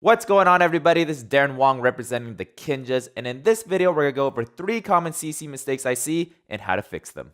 What's going on, everybody? This is Darren Wong representing the Kinjas, and in this video we're going to go over 3 common CC mistakes I see and how to fix them.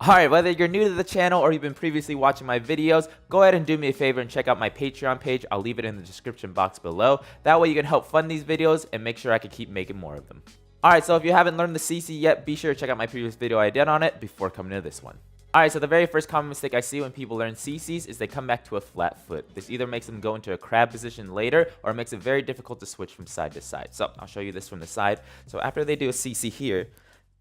Alright, whether you're new to the channel or you've been previously watching my videos, go ahead and do me a favor and check out my Patreon page. I'll leave it in the description box below. That way you can help fund these videos and make sure I can keep making more of them. Alright, so if you haven't learned the CC yet, be sure to check out my previous video I did on it before coming to this one. Alright, so the very first common mistake I see when people learn CCs is they come back to a flat foot. This either makes them go into a crab position later or makes it very difficult to switch from side to side. So I'll show you this from the side. So after they do a CC here,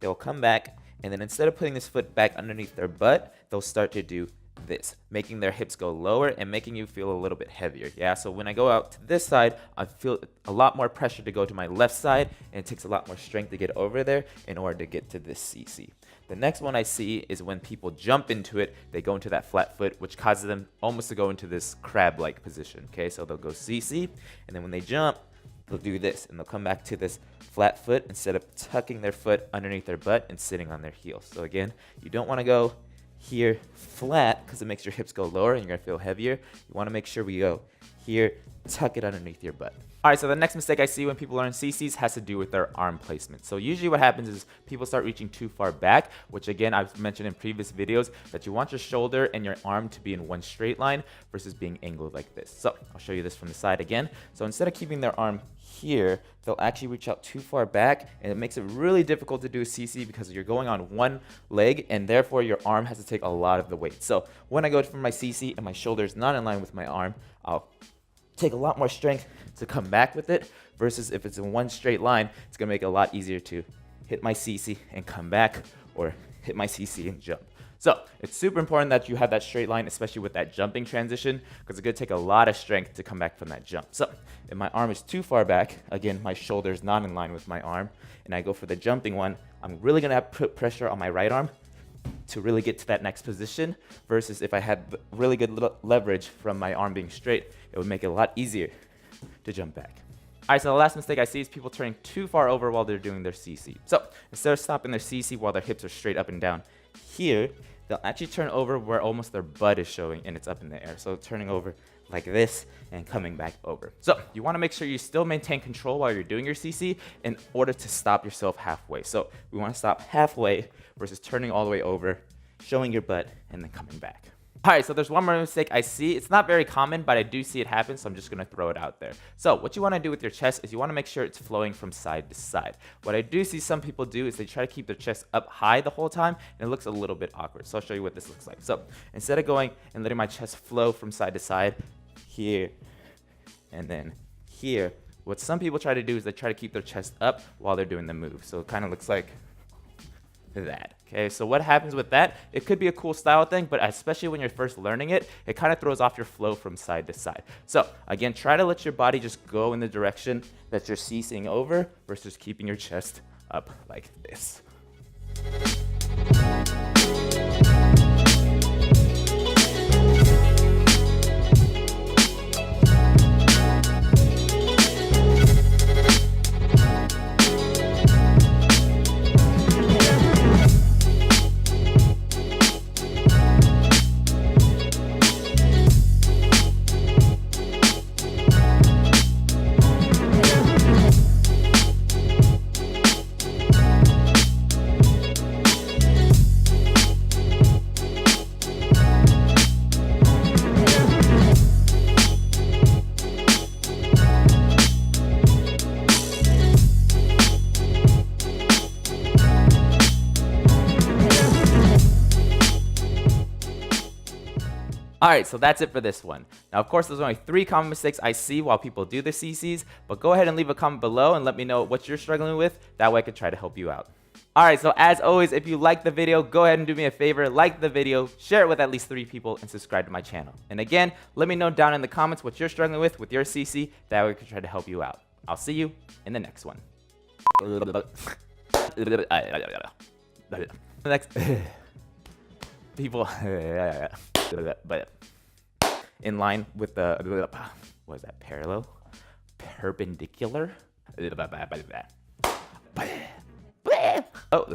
they'll come back, and then instead of putting this foot back underneath their butt, they'll start to do this, making their hips go lower and making you feel a little bit heavier. Yeah, so when I go out to this side, I feel a lot more pressure to go to my left side, and it takes a lot more strength to get over there in order to get to this CC. The next one I see is when people jump into it, they go into that flat foot, which causes them almost to go into this crab-like position. Okay, so they'll go CC, and then when they jump, they'll do this, and they'll come back to this flat foot instead of tucking their foot underneath their butt and sitting on their heels. So again, you don't want to go here flat because it makes your hips go lower and you're going to feel heavier. You want to make sure we go here, tuck it underneath your butt. Alright, so the next mistake I see when people learn CCs has to do with their arm placement. So usually what happens is people start reaching too far back, which again I've mentioned in previous videos that you want your shoulder and your arm to be in one straight line versus being angled like this. So I'll show you this from the side again. So instead of keeping their arm here, they'll actually reach out too far back, and it makes it really difficult to do a CC because you're going on one leg and therefore your arm has to take a lot of the weight. So when I go for my CC and my shoulder is not in line with my arm, I'll take a lot more strength to come back with it versus if it's in one straight line, it's gonna make it a lot easier to hit my CC and come back or hit my CC and jump. So it's super important that you have that straight line, especially with that jumping transition, because it's gonna take a lot of strength to come back from that jump. So if my arm is too far back, again, my shoulder is not in line with my arm, and I go for the jumping one, I'm really gonna have to put pressure on my right arm to really get to that next position, versus if I had really good leverage from my arm being straight, it would make it a lot easier to jump back. Alright, so the last mistake I see is people turning too far over while they're doing their CC. So instead of stopping their CC while their hips are straight up and down here, they'll actually turn over where almost their butt is showing and it's up in the air. So turning over like this and coming back over. So you want to make sure you still maintain control while you're doing your CC in order to stop yourself halfway. So we want to stop halfway versus turning all the way over, showing your butt, and then coming back. Alright, so there's one more mistake I see. It's not very common, but I do see it happen, so I'm just going to throw it out there. So what you want to do with your chest is you want to make sure it's flowing from side to side. What I do see some people do is they try to keep their chest up high the whole time, and it looks a little bit awkward. So I'll show you what this looks like. So instead of going and letting my chest flow from side to side, here, and then here, what some people try to do is they try to keep their chest up while they're doing the move. So it kind of looks like that. Okay, so what happens with that? It could be a cool style thing, but especially when you're first learning it, it kind of throws off your flow from side to side. So again, try to let your body just go in the direction that you're CCing over versus keeping your chest up like this. Alright, so that's it for this one. Now, of course, there's only 3 common mistakes I see while people do the CCs, but go ahead and leave a comment below and let me know what you're struggling with. That way I can try to help you out. Alright, so as always, if you liked the video, go ahead and do me a favor, like the video, share it with at least 3 people, and subscribe to my channel. And again, let me know down in the comments what you're struggling with your CC. That way I can try to help you out. I'll see you in the next one. Next people in line with the what is that, parallel, perpendicular. Oh,